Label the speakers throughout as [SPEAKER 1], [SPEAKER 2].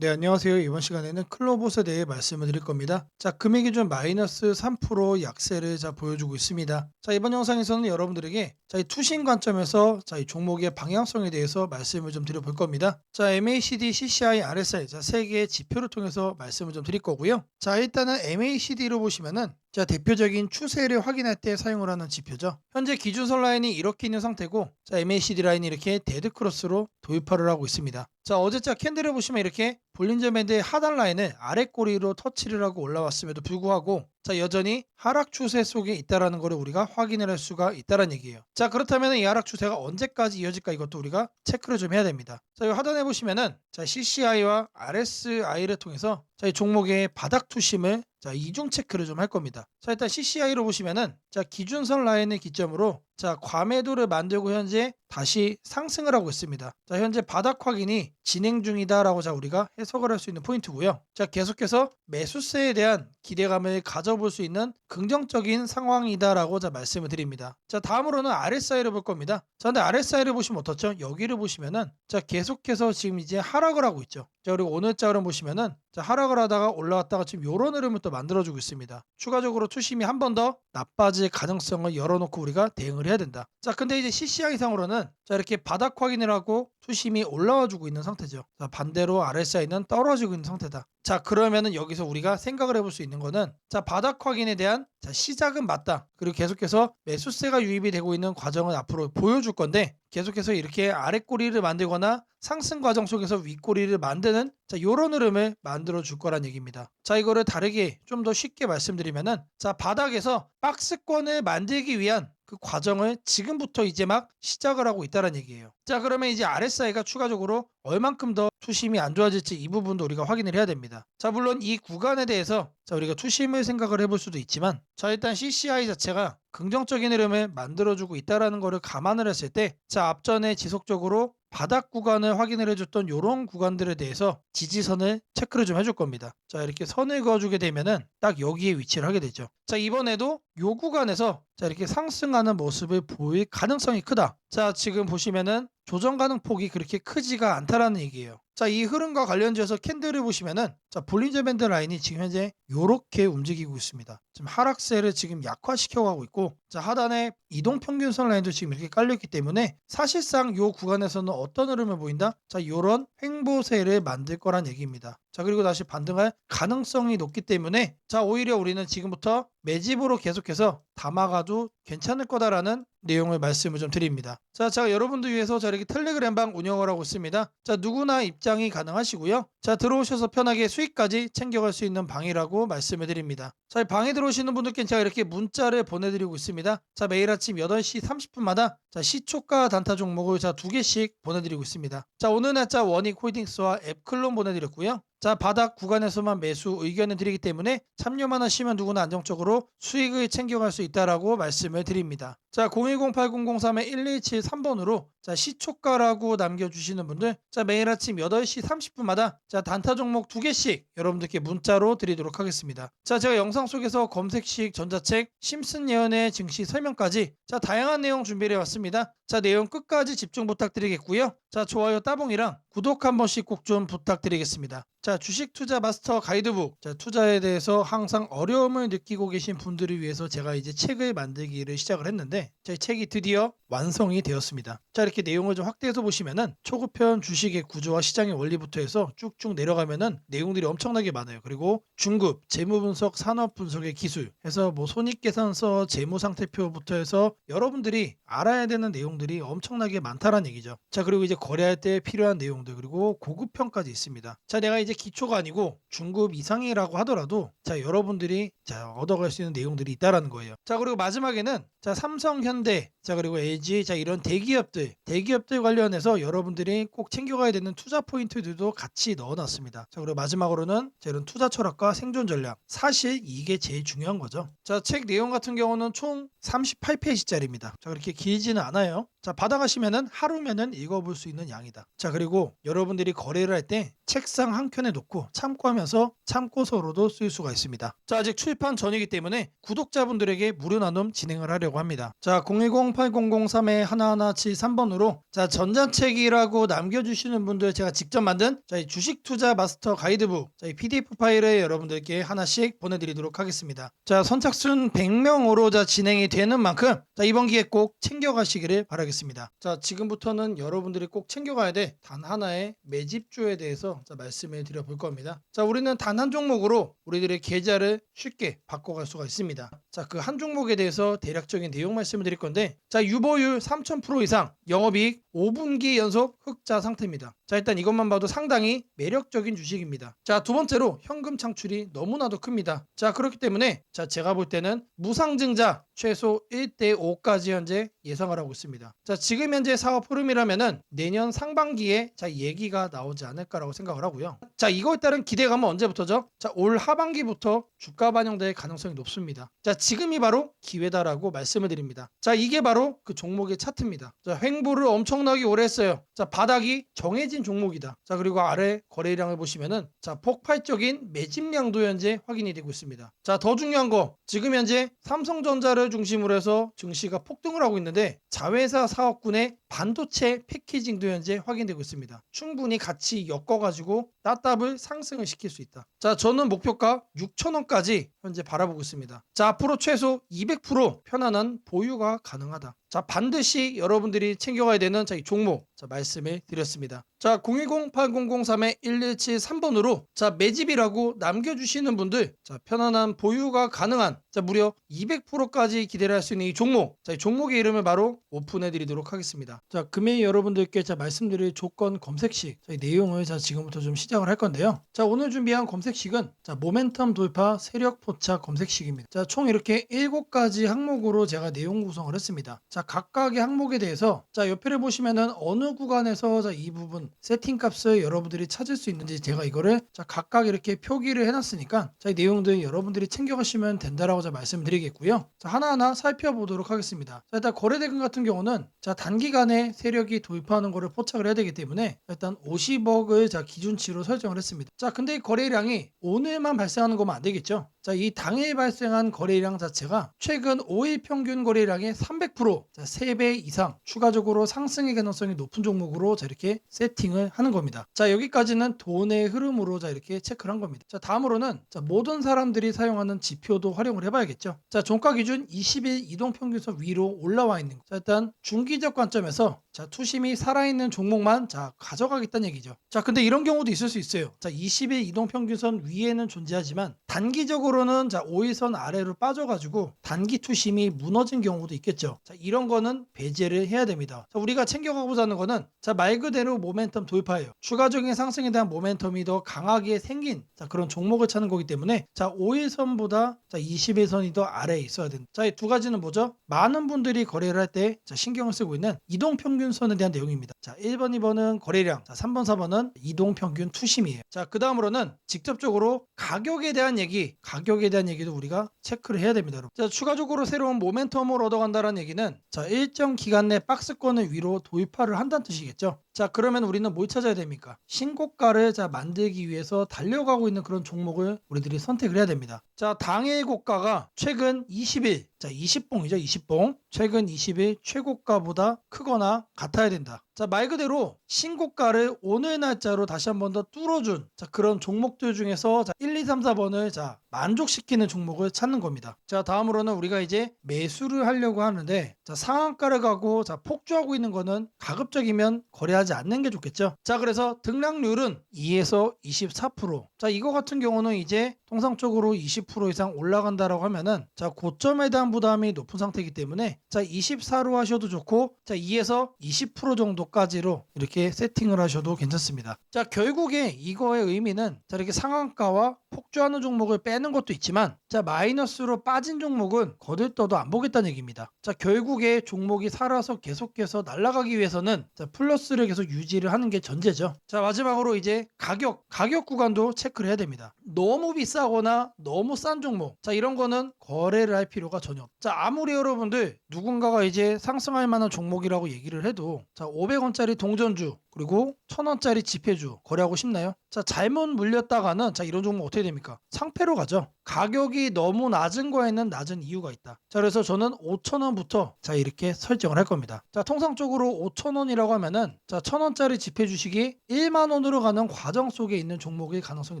[SPEAKER 1] 네, 안녕하세요. 이번 시간에는 클로봇에 대해 말씀을 드릴 겁니다. 자, 금액이 좀 마이너스 3% 약세를 보여주고 있습니다. 자, 이번 영상에서는 여러분들에게 이 투신 관점에서 이 종목의 방향성에 대해서 말씀을 좀 드려볼 겁니다. 자, MACD, CCI, RSI 세 개의 지표를 통해서 말씀을 좀 드릴 거고요. 자, 일단은 MACD로 보시면은 대표적인 추세를 확인할 때 사용을 하는 지표죠. 현재 기준선 라인이 이렇게 있는 상태고, MACD 라인이 이렇게 데드크로스로 도입화를 하고 있습니다. 자, 어제자 캔들을 보시면 이렇게 볼린저 밴드의 하단 라인을 아래 꼬리로 터치를 하고 올라왔음에도 불구하고 여전히 하락 추세 속에 있다라는 것을 우리가 확인을 할 수가 있다는 얘기예요. 자, 그렇다면 이 하락 추세가 언제까지 이어질까, 이것도 우리가 체크를 좀 해야 됩니다. 자, 이 하단에 보시면은 CCI와 RSI를 통해서 이 종목의 바닥 투심을 이중 체크를 좀 할 겁니다. 자, 일단 CCI로 보시면은 기준선 라인을 기점으로 과매도를 만들고 현재 다시 상승을 하고 있습니다. 자, 현재 바닥 확인이 진행 중이다라고 우리가 해석을 할 수 있는 포인트고요. 자, 계속해서 매수세에 대한 기대감을 가져볼 수 있는 긍정적인 상황이다라고 말씀을 드립니다. 자, 다음으로는 RSI를 볼 겁니다. 자, 근데 RSI를 보시면 어떻죠? 여기를 보시면은 계속해서 지금 이제 하락을 하고 있죠. 자, 그리고 오늘 자를 보시면은 하락을 하다가 올라왔다가 지금 요런 흐름을 또 만들어주고 있습니다. 추가적으로 투심이 한 번 더 나빠질 가능성을 열어놓고 우리가 대응을 해야 된다. 자, 근데 이제 CCI 상으로는 이렇게 바닥 확인을 하고 투심이 올라와주고 있는 상태죠. 자, 반대로 RSI는 떨어지고 있는 상태다. 자, 그러면은 여기서 우리가 생각을 해볼 수 있는 거는 바닥 확인에 대한 시작은 맞다. 그리고 계속해서 매수세가 유입이 되고 있는 과정을 앞으로 보여줄 건데, 계속해서 이렇게 아랫꼬리를 만들거나 상승 과정 속에서 윗꼬리를 만드는 요런 흐름을 만들어 줄 거란 얘기입니다. 자, 이거를 다르게 좀 더 쉽게 말씀드리면은 바닥에서 박스권을 만들기 위한 그 과정을 지금부터 이제 막 시작을 하고 있다는 얘기예요. 자, 그러면 이제 RSI가 추가적으로 얼만큼 더 투심이 안 좋아질지 이 부분도 우리가 확인을 해야 됩니다. 자, 물론 이 구간에 대해서 우리가 투심을 생각을 해볼 수도 있지만, 일단 CCI 자체가 긍정적인 흐름을 만들어주고 있다는 것을 감안을 했을 때, 앞전에 지속적으로 바닥 구간을 확인을 해줬던 이런 구간들에 대해서 지지선을 체크를 좀 해줄 겁니다. 자, 이렇게 선을 그어주게 되면은 딱 여기에 위치를 하게 되죠. 자, 이번에도 요 구간에서 이렇게 상승하는 모습을 보일 가능성이 크다. 자, 지금 보시면은 조정 가능 폭이 그렇게 크지가 않다라는 얘기예요. 자, 이 흐름과 관련지어서 캔들을 보시면은 볼린저 밴드 라인이 지금 현재 요렇게 움직이고 있습니다. 지금 하락세를 지금 약화시켜 가고 있고, 하단에 이동 평균선 라인도 지금 이렇게 깔려 있기 때문에 사실상 요 구간에서는 어떤 흐름을 보인다? 요런 횡보세를 만들 거란 얘기입니다. 자, 그리고 다시 반등할 가능성이 높기 때문에 오히려 우리는 지금부터 매집으로 계속해서 담아가도 괜찮을 거다라는 내용을 말씀을 좀 드립니다. 자, 제가 여러분들 위해서 이렇게 텔레그램방 운영을 하고 있습니다. 자, 누구나 입장이 가능하시고요. 자, 들어오셔서 편하게 수익까지 챙겨갈 수 있는 방이라고 말씀을 드립니다. 자, 이 방에 들어오시는 분들께 제가 이렇게 문자를 보내드리고 있습니다. 자, 매일 아침 8시 30분마다 시초가 단타 종목을 2개씩 보내드리고 있습니다. 자, 오늘 날짜 원익홀딩스와 앱클론 보내드렸고요. 자, 바닥 구간에서만 매수 의견을 드리기 때문에 참여만 하시면 누구나 안정적으로 수익을 챙겨갈 수 있다라고 말씀을 드립니다. 자, 010-8003-1173번으로 시초가라고 남겨주시는 분들, 매일 아침 8시 30분마다 단타 종목 2개씩 여러분들께 문자로 드리도록 하겠습니다. 자, 제가 영상 속에서 검색식 전자책 심슨 예언의 증시 설명까지 다양한 내용 준비해 왔습니다. 자, 내용 끝까지 집중 부탁드리겠고요. 자, 좋아요 따봉이랑 구독 한 번씩 꼭 좀 부탁드리겠습니다. 자, 주식 투자 마스터 가이드북. 투자에 대해서 항상 어려움을 느끼고 계신 분들을 위해서 제가 이제 책을 만들기를 시작을 했는데, 이 책이 드디어 완성이 되었습니다. 자, 이렇게 내용을 좀 확대해서 보시면은 초급편 주식의 구조와 시장의 원리부터 해서 쭉쭉 내려가면은 내용들이 엄청나게 많아요. 그리고 중급, 재무 분석, 산업 분석의 기술 해서 손익계산서, 재무 상태표부터 해서 여러분들이 알아야 되는 내용들이 엄청나게 많다라는 얘기죠. 자, 그리고 이제 거래할 때 필요한 내용들, 그리고 고급편까지 있습니다. 자, 내가 이제 기초가 아니고 중급 이상이라고 하더라도 여러분들이 얻어갈 수 있는 내용들이 있다라는 거예요. 자, 그리고 마지막에는 삼성, 현대, 그리고 LG, 이런 대기업들 관련해서 여러분들이 꼭 챙겨가야 되는 투자 포인트들도 같이 넣어놨습니다. 자, 그리고 마지막으로는 이런 투자 철학과 생존 전략. 사실 이게 제일 중요한 거죠. 자, 책 내용 같은 경우는 총 38페이지짜리입니다. 자, 그렇게 길지는 않아요. 자, 받아가시면은 하루면은 읽어볼 수 있는 양이다. 자, 그리고 여러분들이 거래를 할 때 책상 한 켠에 놓고 참고하면서 참고서로도 쓸 수가 있습니다. 자, 아직 출판 전이기 때문에 구독자분들에게 무료 나눔 진행을 하려고 합니다. 자, 010-8003-1173번으로 자, 전자책이라고 남겨주시는 분들 제가 직접 만든 자, 이 주식 투자 마스터 가이드북 자, 이 PDF 파일을 여러분들께 하나씩 보내드리도록 하겠습니다. 자, 선착순 100명으로 자, 진행이 되는 만큼 자, 이번 기회 꼭 챙겨가시기를 바라겠습니다. 자, 지금부터는 여러분들이 꼭 챙겨가야 돼 단 하나의 매집주에 대해서 자, 말씀을 드려볼 겁니다. 자, 우리는 단 한 종목으로 우리들의 계좌를 쉽게 바꿔갈 수가 있습니다. 자, 그 한 종목에 대해서 대략적인 내용 말씀을 드릴 건데 자, 유보율 3000% 이상 영업이익 5분기 연속 흑자 상태입니다. 자, 일단 이것만 봐도 상당히 매력적인 주식입니다. 자, 두 번째로 현금 창출이 너무나도 큽니다. 자, 그렇기 때문에 자, 제가 볼 때는 무상증자 최소 1대5까지 현재 예상을 하고 있습니다. 자, 지금 현재 사업 흐름이라면은 내년 상반기에 자, 얘기가 나오지 않을까라고 생각을 하고요. 자, 이거에 따른 기대감은 언제부터죠? 자, 올 하반기부터 주가 반영될 가능성이 높습니다. 자, 지금이 바로 기회다라고 말씀을 드립니다. 자, 이게 바로 그 종목의 차트입니다. 자, 횡보를 엄청나게 오래 했어요. 자, 바닥이 정해진 종목이다. 자, 그리고 아래 거래량을 보시면은 자, 폭발적인 매집량도 현재 확인이 되고 있습니다. 자, 더 중요한 거 지금 현재 삼성전자를 중심으로 해서 증시가 폭등을 하고 있는데 자회사 사업군의 반도체 패키징도 현재 확인되고 있습니다. 충분히 같이 엮어가지고 따답을 상승을 시킬 수 있다. 자, 저는 목표가 6,000원까지 현재 바라보고 있습니다. 자, 앞으로 최소 200% 편안한 보유가 가능하다. 자, 반드시 여러분들이 챙겨가야 되는 자, 이 종목 자, 말씀을 드렸습니다. 자, 010-8003-1173번으로 자, 매집이라고 남겨주시는 분들 자, 편안한 보유가 가능한 자, 무려 200%까지 기대를 할 수 있는 이 종목 자, 이 종목의 이름을 바로 오픈해 드리도록 하겠습니다. 자, 금일 여러분들께 자, 말씀드릴 조건 검색식 자, 이 내용을 자, 지금부터 좀 시작을 할 건데요. 자, 오늘 준비한 검색식은 자, 모멘텀 돌파 세력 포착 검색식입니다. 자, 총 이렇게 7가지 항목으로 제가 내용 구성을 했습니다. 자, 각각의 항목에 대해서 자, 옆에를 보시면은 어느 구간에서 자, 이 부분 세팅 값을 여러분들이 찾을 수 있는지 제가 이거를 자, 각각 이렇게 표기를 해놨으니까 자, 이 내용들 여러분들이 챙겨가시면 된다라고 자, 말씀드리겠고요. 자, 하나하나 살펴보도록 하겠습니다. 자, 일단 거래대금 같은 경우는 자, 단기간에 세력이 돌파하는 거를 포착을 해야 되기 때문에 일단 50억을 자, 기준치로 설정을 했습니다. 자, 근데 이 거래량이 오늘만 발생하는 거면 안 되겠죠. 자, 이 당일 발생한 거래량 자체가 최근 5일 평균 거래량의 300% 자, 3배 이상 추가적으로 상승의 가능성이 높은 종목으로 자, 이렇게 세팅을 하는 겁니다. 자, 여기까지는 돈의 흐름으로 자, 이렇게 체크를 한 겁니다. 자, 다음으로는 자, 모든 사람들이 사용하는 지표도 활용을 해봐야겠죠. 자, 종가 기준 20일 이동평균선 위로 올라와 있는 거. 자, 일단 중기적 관점에서 자, 투심이 살아있는 종목만 자, 가져가겠다는 얘기죠. 자, 근데 이런 경우도 있을 수 있어요. 자, 20일 이동평균선 위에는 존재하지만 단기적으로는 자, 5일선 아래로 빠져가지고 단기 투심이 무너진 경우도 있겠죠. 자, 이런 거는 배제를 해야 됩니다. 자, 우리가 챙겨가고자 하는 거는 자, 말 그대로 모멘텀 돌파예요. 추가적인 상승에 대한 모멘텀이 더 강하게 생긴 자, 그런 종목을 찾는 거기 때문에 자, 5일선보다 자, 20일선이 더 아래에 있어야 된다. 자, 이 두 가지는 뭐죠? 많은 분들이 거래를 할 때 신경을 쓰고 있는 이동평균선에 대한 내용입니다. 자, 1번, 2번은 거래량, 자, 3번, 4번은 이동평균 투심이에요. 자, 그 다음으로는 직접적으로 가격에 대한 얘기도 우리가 체크를 해야 됩니다. 여러분. 자, 추가적으로 새로운 모멘텀을 얻어간다는 얘기는 자, 일정 기간 내 박스권을 위로 돌파를 한다는 뜻이겠죠. 자, 그러면 우리는 뭘 찾아야 됩니까? 신고가를 자, 만들기 위해서 달려가고 있는 그런 종목을 우리들이 선택을 해야 됩니다. 자, 당일 고가가 최근 20일 자, 20봉이죠. 20봉. 최근 20일 최고가보다 크거나 같아야 된다. 자, 말 그대로 신고가를 오늘 날짜로 다시 한 번 더 뚫어준 자, 그런 종목들 중에서 자, 1, 2, 3, 4번을 자, 만족시키는 종목을 찾는 겁니다. 자, 다음으로는 우리가 이제 매수를 하려고 하는데 자, 상한가를 가고 자, 폭주하고 있는 거는 가급적이면 거래하지 않는 게 좋겠죠. 자, 그래서 등락률은 2에서 24%. 자, 이거 같은 경우는 이제 통상적으로 20% 이상 올라간다라고 하면은 자, 고점에 대한 부담이 높은 상태이기 때문에 자, 24로 하셔도 좋고 자, 2에서 20% 정도까지로 이렇게 세팅을 하셔도 괜찮습니다. 자, 결국에 이거의 의미는 자, 이렇게 상한가와 폭주하는 종목을 빼는 것도 있지만 자, 마이너스로 빠진 종목은 거들떠도 안 보겠다는 얘기입니다. 자, 결국에 종목이 살아서 계속해서 날아가기 위해서는 자, 플러스를 계속 유지를 하는 게 전제죠. 자, 마지막으로 이제 가격 구간도 체크를 해야 됩니다. 너무 비싸거나 너무 싼 종목, 자, 이런 거는 거래를 할 필요가 전혀 없죠. 자, 아무리 여러분들 누군가가 이제 상승할 만한 종목이라고 얘기를 해도, 자, 500원짜리 동전주 그리고 1000원짜리 지폐주 거래하고 싶나요? 자, 잘못 물렸다가는, 자, 이런 종목 어떻게 됩니까? 상패로 가죠. 가격이 너무 낮은 거에는 낮은 이유가 있다. 자, 그래서 저는 5,000원부터 자, 이렇게 설정을 할 겁니다. 자, 통상적으로 5,000원이라고 하면은, 자, 1000원짜리 지폐 주식이 1만 원으로 가는 과정 속에 있는 종목일 가능성이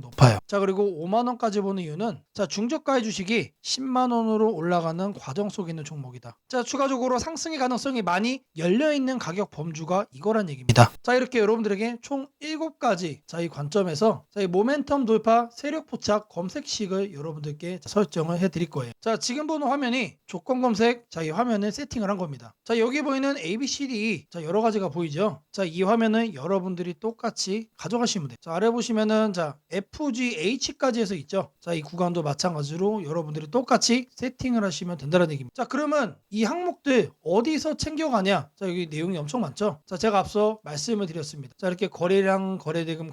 [SPEAKER 1] 높아요. 자, 그리고 5만 원까지 보는 이유는, 자, 중저가의 주식이 10만 원으로 올라가는 과정 속에 있는 종목이다. 자, 추가적으로 상승의 가능성이 많이 열려 있는 가격 범주가 이거란 얘기입니다. 자, 이렇게 여러분들에게 총 7가지, 자, 이 관점에서, 자, 이 모멘텀 돌파 세력 포착 검색식을 여러분들께 설정을 해 드릴 거예요. 자, 지금 보는 화면이 조건 검색, 자, 이 화면을 세팅을 한 겁니다. 자, 여기 보이는 ABCD, 자, 여러 가지가 보이죠? 자, 이 화면은 여러분들이 똑같이 가져가시면 돼요. 자, 아래 보시면은, 자, FGH까지 해서 있죠? 자, 이 구간도 마찬가지로 여러분들이 똑같이 세팅을 하시면 된다는 얘기입니다. 자, 그러면 이 항목들 어디서 챙겨가냐? 자, 여기 내용이 엄청 많죠? 자, 제가 앞서 말씀을 드렸습니다. 자, 이렇게 거래량, 거래대금,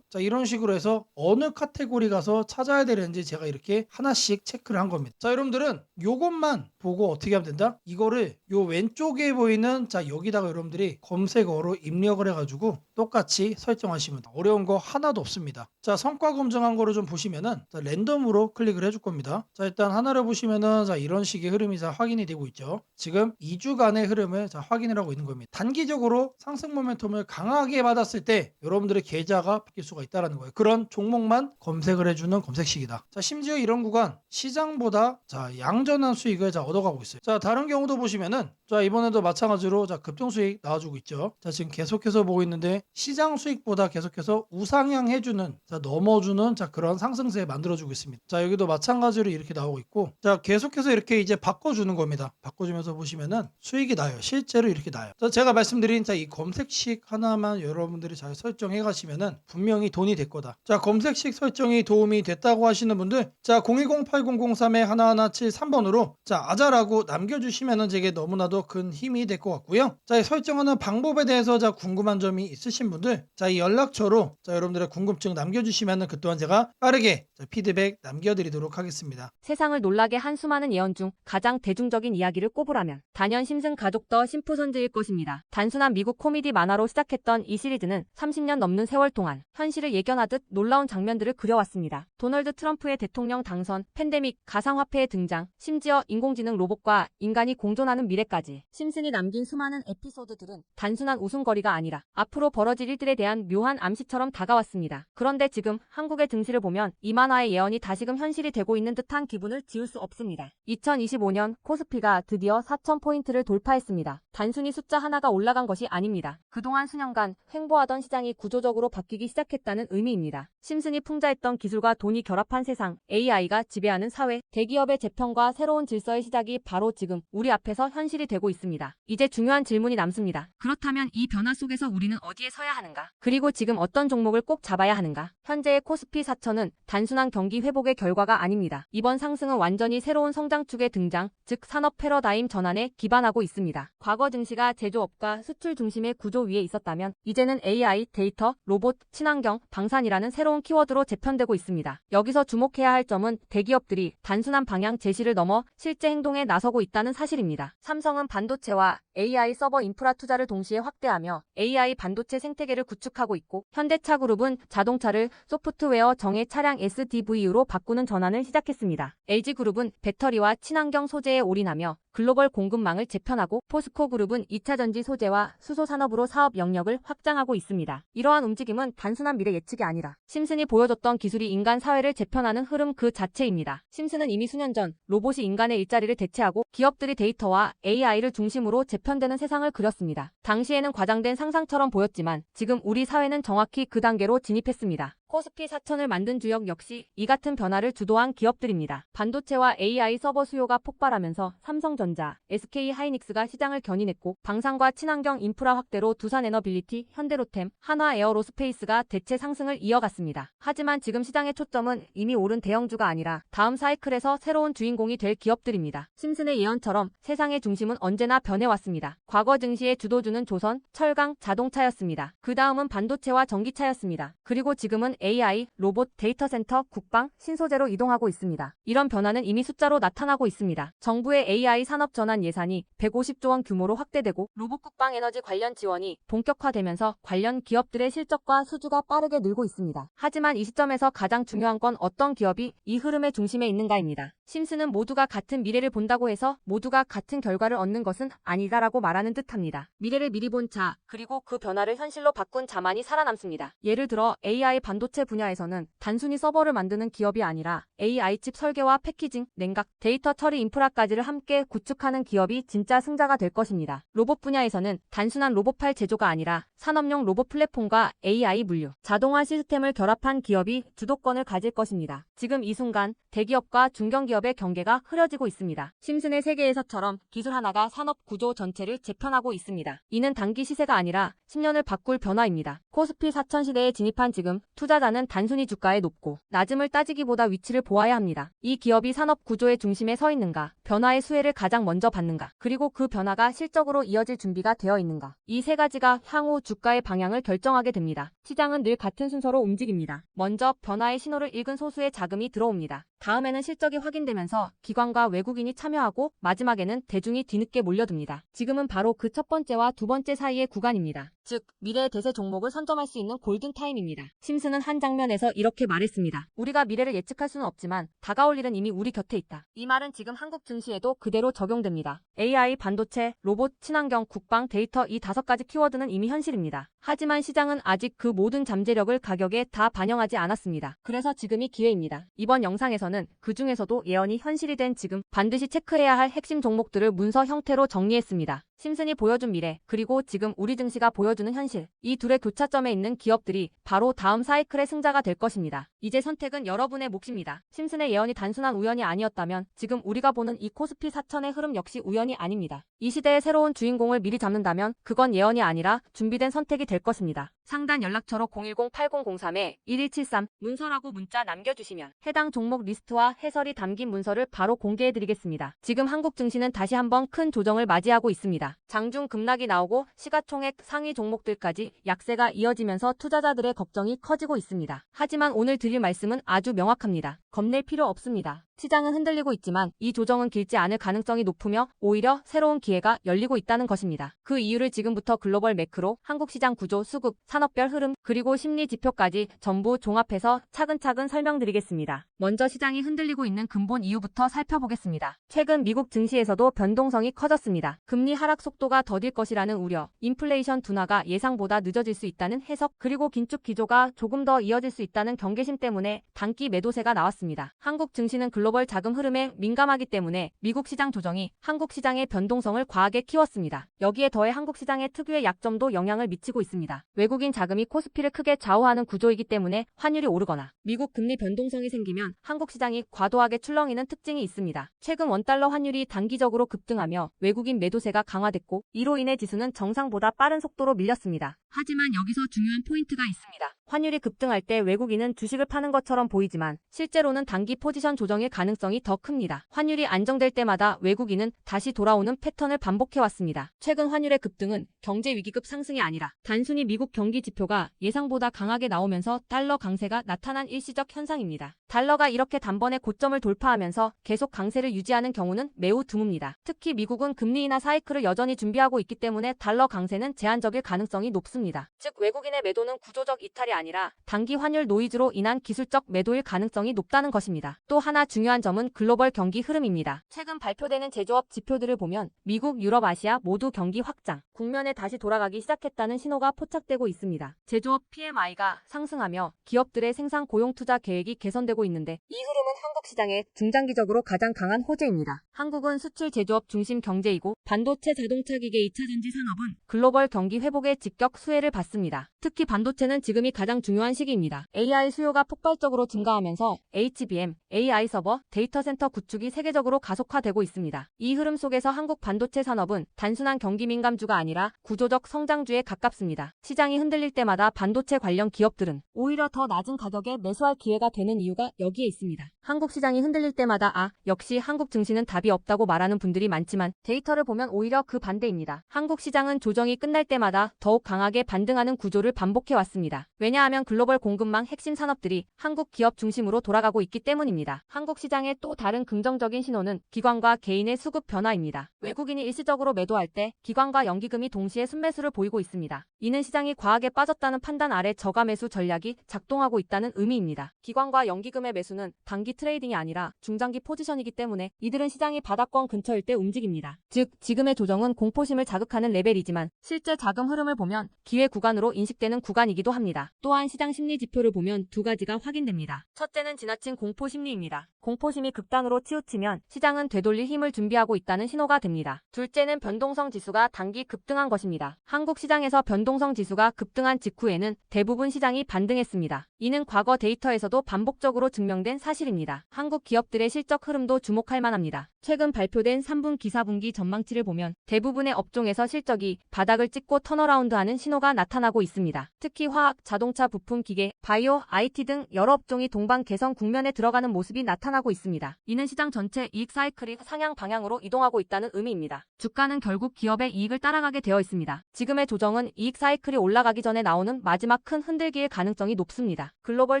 [SPEAKER 1] 자, 이런 식으로 해서 어느 카테고리 가서 찾아야 되는지 제가 이렇게 하나씩 체크를 한 겁니다. 자, 여러분들은 요것만 보고 어떻게 하면 된다? 이거를 요 왼쪽에 보이는, 자, 여기다가 여러분들이 검색어로 입력을 해가지고 똑같이 설정하시면 돼요. 어려운 거 하나도 없습니다. 자, 성과 검증한 거를 좀 보시면은, 자, 랜덤으로 클릭을 해줄 겁니다. 자, 일단 하나를 보시면은, 자, 이런 식의 흐름이 자, 확인이 되고 있죠. 지금 2주간의 흐름을 자, 확인을 하고 있는 겁니다. 단기적으로 상승 모멘텀을 강하게 받았을 때 여러분들의 계좌가 바뀔 수가 있다는 거예요. 그런 종목만 검색을 해주는 검색식이다. 자, 심지어 이런 구간 시장보다, 자, 양전한 수익을 자, 얻어가고 있어요. 자, 다른 경우도 보시면은, 자, 이번에도 마찬가지로, 자, 급등 수익 나와주고 있죠. 자, 지금 계속해서 보고 있는데 시장 수익보다 계속해서 우상향 해주는, 자, 넘어주는, 자, 그런 상승세 만들어주고 있습니다. 자, 여기도 마찬가지로 이렇게 나오고 있고, 자, 계속해서 이렇게 이제 바꿔주는 겁니다. 바꿔주면서 보시면은 수익이 나요. 실제로 이렇게 나요. 자, 제가 말씀드린, 자, 이 검색식 하나만 여러분들이 잘 설정해 가시면은 분명히 돈이 될 거다. 자, 검색식 설정이 도움이 됐다고 하시는 분들, 자, 010-8003-1173번으로 자, 아자라고 남겨주시면은 제게 너무나도 큰 힘이 될 것 같고요. 자, 이 설정하는 방법에 대해서 자, 궁금한 점이 있으신 분들, 자, 이 연락처로, 자, 여러분들의 궁금증 남겨주시면은 그 또한 제가 빠르게, 자, 피드백 남겨드리도록 하겠습니다.
[SPEAKER 2] 세상을 놀라게 한 수많은 예언 중 가장 대중적인 이야기를 꼽으라면 단연 심슨 가족 더 심프손즈일 것입니다. 단순한 미국 코미디 만화로 시작했던 이 시리즈는 30년 넘는 세월 동안 현실을 예견하듯 놀라운 장면들을 그려왔습니다. 도널드 트럼프의 대통령 당선, 팬데믹, 가상화폐의 등장, 심지어 인공지능 로봇과 인간이 공존하는 미래까지 심슨이 남긴 수많은 에피소드들은 단순한 웃음거리가 아니라 앞으로 벌어질 일들에 대한 묘한 암시처럼 다가왔습니다. 그런데 지금 한국의 등실을 보면 이 만화의 예언이 다시금 현실이 되고 있는 듯한 기분을 지울 수 없습니다. 2025년 코스피가 드디어 4,000포인트를 돌파했습니다. 단순히 숫자 하나가 올라간 것이 아닙니다. 그동안 수년간 횡보하던 시장이 구조적으로 바뀌기 시작했다는 의미입니다. 심슨이 풍자했던 기술과 돈이 결합한 세상, AI가 지배하는 사회, 대기업의 재편과 새로운 질서의 시작이 바로 지금 우리 앞에서 현실이 되고 있습니다. 이제 중요한 질문이 남습니다. 그렇다면 이 변화 속에서 우리는 어디에 서야 하는가? 그리고 지금 어떤 종목을 꼭 잡아야 하는가? 현재의 코스피 4천은 단순한 경기 회복의 결과가 아닙니다. 이번 상승은 완전히 새로운 성장축의 등장, 즉 산업 패러다임 전환에 기반하고 있습니다. 과거 증시가 제조업과 수출 중심의 구조 위에 있었다면 이제는 AI, 데이터, 로봇, 친환경, 방산이라는 새로운 키워드로 재편되고 있습니다. 여기서 주목해야 할 점은 대기업들이 단순한 방향 제시를 넘어 실제 행동에 나서고 있다는 사실입니다. 삼성은 반도체와 AI 서버 인프라 투자를 동시에 확대하며 AI 반도체 생태계를 구축하고 있고, 현대차그룹은 자동차를 소프트웨어 정예 차량 SDV로 바꾸는 전환을 시작했습니다. LG그룹은 배터리와 친환경 소재에 올인하며 글로벌 공급망을 재편하고, 포스코그룹은 2차전지 소재와 수소 산업으로 사업 영역을 확장하고 있습니다. 이러한 움직임은 단순한 미래 예측이 아니라 심슨이 보여줬던 기술이 인간 사회를 재편하는 흐름 그 자체입니다. 심슨은 이미 수년 전 로봇이 인간의 일자리를 대체하고 기업들이 데이터와 AI를 중심으로 재편되는 세상을 그렸습니다. 당시에는 과장된 상상처럼 보였지만 지금 우리 사회는 정확히 그 단계로 진입했습니다. 코스피 4000을 만든 주역 역시 이 같은 변화를 주도한 기업들입니다. 반도체와 AI 서버 수요가 폭발하면서 삼성전자, SK하이닉스가 시장을 견인했고 방산과 친환경 인프라 확대로 두산에너빌리티, 현대로템, 한화에어로스페이스가 대체 상승을 이어갔습니다. 하지만 지금 시장의 초점은 이미 오른 대형주가 아니라 다음 사이클에서 새로운 주인공이 될 기업들입니다. 심슨의 예언처럼 세상의 중심은 언제나 변해왔습니다. 과거 증시의 주도주는 조선, 철강, 자동차였습니다. 그 다음은 반도체와 전기차였습니다. 그리고 지금은 AI, 로봇, 데이터 센터, 국방, 신소재로 이동하고 있습니다. 이런 변화는 이미 숫자로 나타나고 있습니다. 정부의 AI 산업 전환 예산이 150조 원 규모로 확대되고 로봇 국방 에너지 관련 지원이 본격화되면서 관련 기업들의 실적과 수주가 빠르게 늘고 있습니다. 하지만 이 시점에서 가장 중요한 건 어떤 기업이 이 흐름의 중심에 있는가입니다. 심슨은 모두가 같은 미래를 본다고 해서 모두가 같은 결과를 얻는 것은 아니다라고 말하는 듯합니다. 미래를 미리 본 자, 그리고 그 변화를 현실로 바꾼 자만이 살아남습니다. 예를 들어 AI 반도체 분야에서는 단순히 서버를 만드는 기업이 아니라 AI 칩 설계와 패키징, 냉각, 데이터 처리 인프라까지를 함께 구축하는 기업이 진짜 승자가 될 것입니다. 로봇 분야에서는 단순한 로봇팔 제조가 아니라 산업용 로봇 플랫폼과 AI 물류, 자동화 시스템을 결합한 기업이 주도권을 가질 것입니다. 지금 이 순간 대기업과 중견기업의 경계가 흐려지고 있습니다. 심슨의 세계에서처럼 기술 하나가 산업 구조 전체를 재편하고 있습니다. 이는 단기 시세가 아니라 10년을 바꿀 변화입니다. 코스피 4000 시대에 진입한 지금 투자자는 단순히 주가의 높고 낮음을 따지기보다 위치를 보아야 합니다. 이 기업이 산업 구조의 중심에 서 있는가, 변화의 수혜를 가장 먼저 받는가, 그리고 그 변화가 실적으로 이어질 준비가 되어 있는가. 이 세 가지가 향후 주가의 방향을 결정하게 됩니다. 시장은 늘 같은 순서로 움직입니다. 먼저 변화의 신호를 읽은 소수의 자금이 들어옵니다. 다음에는 실적이 확인되면서 기관과 외국인이 참여하고 마지막에는 대중이 뒤늦게 몰려듭니다. 지금은 바로 그 첫 번째와 두 번째 사이의 구간입니다. 즉, 미래의 대세 종목을 선점할 수 있는 골든타임입니다. 심슨은 한 장면에서 이렇게 말했습니다. 우리가 미래를 예측할 수는 없지만 다가올 일은 이미 우리 곁에 있다. 이 말은 지금 한국 증시에도 그대로 적용됩니다. AI, 반도체, 로봇, 친환경, 국방, 데이터 이 5가지 키워드는 이미 현실입니다. 하지만 시장은 아직 그 모든 잠재력을 가격에 다 반영하지 않았습니다. 그래서 지금이 기회입니다. 이번 영상에서는 그 중에서도 예언이 현실이 된 지금 반드시 체크해야 할 핵심 종목들을 문서 형태로 정리했습니다. 심슨이 보여준 미래, 그리고 지금 우리 증시가 보여주는 현실. 이 둘의 교차점에 있는 기업들이 바로 다음 사이클의 승자가 될 것입니다. 이제 선택은 여러분의 몫입니다. 심슨의 예언이 단순한 우연이 아니었다면 지금 우리가 보는 이 코스피 4000의 흐름 역시 우연이 아닙니다. 이 시대의 새로운 주인공을 미리 잡는다면 그건 예언이 아니라 준비된 선택이 될 것입니다. 상단 연락처로 010-8003-1173 문서라고 문자 남겨주시면 해당 종목 리스트와 해설이 담긴 문서를 바로 공개해드리겠습니다. 지금 한국 증시는 다시 한번 큰 조정을 맞이하고 있습니다. 장중 급락이 나오고 시가총액 상위 종목들까지 약세가 이어지면서 투자자들의 걱정이 커지고 있습니다. 하지만 오늘 드릴 말씀은 아주 명확합니다. 겁낼 필요 없습니다. 시장은 흔들리고 있지만 이 조정은 길지 않을 가능성이 높으며 오히려 새로운 기회가 열리고 있다는 것입니다. 그 이유를 지금부터 글로벌 매크로, 한국 시장 구조, 수급, 산업별 흐름, 그리고 심리 지표까지 전부 종합해서 차근차근 설명드리겠습니다. 먼저 시장이 흔들리고 있는 근본 이유부터 살펴보겠습니다. 최근 미국 증시에서도 변동성이 커졌습니다. 금리 하락 속도가 더딜 것이라는 우려, 인플레이션 둔화가 예상보다 늦어질 수 있다는 해석, 그리고 긴축 기조가 조금 더 이어질 수 있다는 경계심 때문에 단기 매도세가 나왔습니다. 한국 증시는 글로벌 자금 흐름에 민감하기 때문에 미국 시장 조정이 한국 시장의 변동성을 과하게 키웠습니다. 여기에 더해 한국 시장의 특유의 약점도 영향을 미치고 있습니다. 외국인 자금이 코스피를 크게 좌우하는 구조이기 때문에 환율이 오르거나 미국 금리 변동성이 생기면 한국 시장이 과도하게 출렁이는 특징이 있습니다. 최근 원달러 환율이 단기적으로 급등하며 외국인 매도세가 강화됐고 이로 인해 지수는 정상보다 빠른 속도로 밀렸습니다. 하지만 여기서 중요한 포인트가 있습니다. 환율이 급등할 때 외국인은 주식을 파는 것처럼 보이지만 실제로는 단기 포지션 조정일 가능성이 더 큽니다. 환율이 안정될 때마다 외국인은 다시 돌아오는 패턴을 반복해왔습니다. 최근 환율의 급등은 경제 위기급 상승이 아니라 단순히 미국 경기 지표가 예상보다 강하게 나오면서 달러 강세가 나타난 일시적 현상입니다. 달러가 이렇게 단번에 고점을 돌파하면서 계속 강세를 유지하는 경우는 매우 드뭅니다. 특히 미국은 금리 인하 사이클을 여전히 준비하고 있기 때문에 달러 강세는 제한적일 가능성이 높습니다. 즉 외국인의 매도는 구조적 이탈이 아니라 단기 환율 노이즈로 인한 기술적 매도일 가능성이 높다는 것입니다. 또 하나 중요한 중요한 점은 글로벌 경기 흐름입니다. 최근 발표되는 제조업 지표들을 보면 미국, 유럽, 아시아 모두 경기 확장, 국면에 다시 돌아가기 시작했다는 신호가 포착되고 있습니다. 제조업 PMI가 상승하며 기업들의 생산 고용 투자 계획이 개선되고 있는데 이 흐름은 한국 시장에 중장기적으로 가장 강한 호재입니다. 한국은 수출 제조업 중심 경제이고 반도체, 자동차 기계, 2차 전지 산업은 글로벌 경기 회복에 직격 수혜를 받습니다. 특히 반도체는 지금이 가장 중요한 시기입니다. AI 수요가 폭발적으로 증가하면서 HBM, AI 서버, 데이터 센터 구축이 세계적으로 가속화되고 있습니다. 이 흐름 속에서 한국 반도체 산업은 단순한 경기 민감주가 아니라 구조적 성장주에 가깝습니다. 시장이 흔들릴 때마다 반도체 관련 기업들은 오히려 더 낮은 가격에 매수할 기회가 되는 이유가 여기에 있습니다. 한국 시장이 흔들릴 때마다 역시 한국 증시는 답이 없다고 말하는 분들이 많지만 데이터를 보면 오히려 그 반대입니다. 한국 시장은 조정이 끝날 때마다 더욱 강하게 반등하는 구조를 반복해 왔습니다. 왜냐하면 글로벌 공급망 핵심 산업들이 한국 기업 중심으로 돌아가고 있기 때문입니다. 한국 시장의 또 다른 긍정적인 신호는 기관과 개인의 수급 변화입니다. 외국인이 일시적으로 매도할 때 기관과 연기금이 동시에 순매수를 보이고 있습니다. 이는 시장이 과하게 빠졌다는 판단 아래 저가 매수 전략이 작동하고 있다는 의미입니다. 기관과 연기금의 매수는 단기 트레이딩이 아니라 중장기 포지션이기 때문에 이들은 시장이 바닥권 근처일 때 움직입니다. 즉, 지금의 조정은 공포심을 자극하는 레벨이지만 실제 자금 흐름을 보면 기회 구간으로 인식되는 구간이기도 합니다. 또한 시장 심리 지표를 보면 두 가지가 확인됩니다. 첫째는 지나친 공포 심리입니다. 공포심이 극단으로 치우치면 시장은 되돌릴 힘을 준비하고 있다는 신호가 됩니다. 둘째는 변동성 지수가 단기 급등한 것입니다. 한국 시장에서 변동성 지수가 급등한 직후에는 대부분 시장이 반등했습니다. 이는 과거 데이터에서도 반복적으로 증명된 사실입니다. 한국 기업들의 실적 흐름도 주목할 만합니다. 최근 발표된 3분기 4분기 전망치를 보면 대부분의 업종에서 실적이 바닥을 찍고 턴어라운드하는 신호가 나타나고 있습니다. 특히 화학, 자동차, 부품, 기계, 바이오, IT 등 여러 업종이 동반 개선 국면에 들어가는 모습이 나타나고 있습니다. 이는 시장 전체 이익 사이클이 상향 방향으로 이동하고 있다는 의미입니다. 주가는 결국 기업의 이익을 따라가게 되어 있습니다. 지금의 조정은 이익 사이클이 올라가기 전에 나오는 마지막 큰 흔들기일 가능성이 높습니다. 글로벌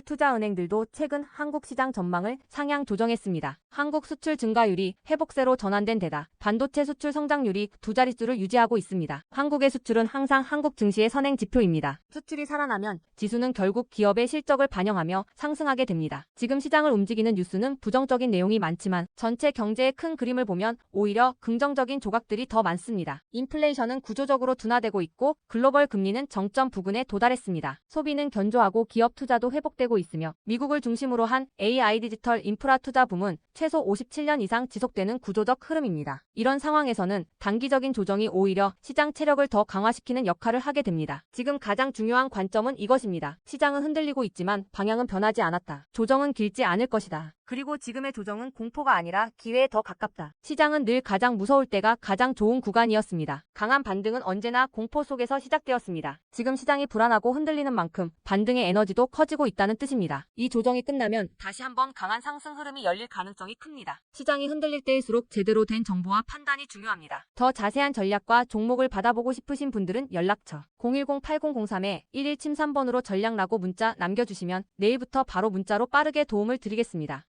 [SPEAKER 2] 투자은행들도 최근 한국 시장 전망을 상향 조정했습니다. 한국 수출 증가율이 회복세로 전환된 데다 반도체 수출 성장률이 두 자릿수를 유지하고 있습니다. 한국의 수출은 항상 한국 증시의 선행 지표입니다. 수출이 살아나면 지수는 결국 기업의 실적을 반영하며 상승하게 됩니다. 지금 시장을 움직이는 뉴스는 부정적인 내용이 많지만 전체 경제의 큰 그림을 보면 오히려 긍정적인 조각들이 더 많습니다. 인플레이션은 구조적으로 둔화되고 있고 글로벌 금리는 정점 부근에 도달했습니다. 소비는 견조하고 기업 투자도 회복되고 있으며 미국을 중심으로 한 AI 디지털 인프라 투자 붐은 최소 57년 이상 지속되는 구조적 흐름입니다. 이런 상황에서는 단기적인 조정이 오히려 시장 체력을 더 강화시키는 역할을 하게 됩니다. 지금 가장 중요한 관점은 이것입니다. 시장은 흔들리고 있지만 방향은 변하지 않았다. 조정은 길지 않을 것이다. 그리고 지금의 조정은 공포가 아니라 기회에 더 가깝다. 시장은 늘 가장 무서울 때가 가장 좋은 구간이었습니다. 강한 반등은 언제나 공포 속에서 시작되었습니다. 지금 시장이 불안하고 흔들리는 만큼 반등의 에너지도 커지고 있다는 뜻입니다. 이 조정이 끝나면 다시 한번 강한 상승 흐름이 열릴 가능성이 큽니다. 시장이 흔들릴 때일수록 제대로 된 정보와 판단이 중요합니다. 더 자세한 전략과 종목을 받아보고 싶으신 분들은 연락처 010-8003-1173번으로 전략 라고 문자 남겨주시면 내일부터 바로 문자로 빠르게 도움을 드리겠습니다.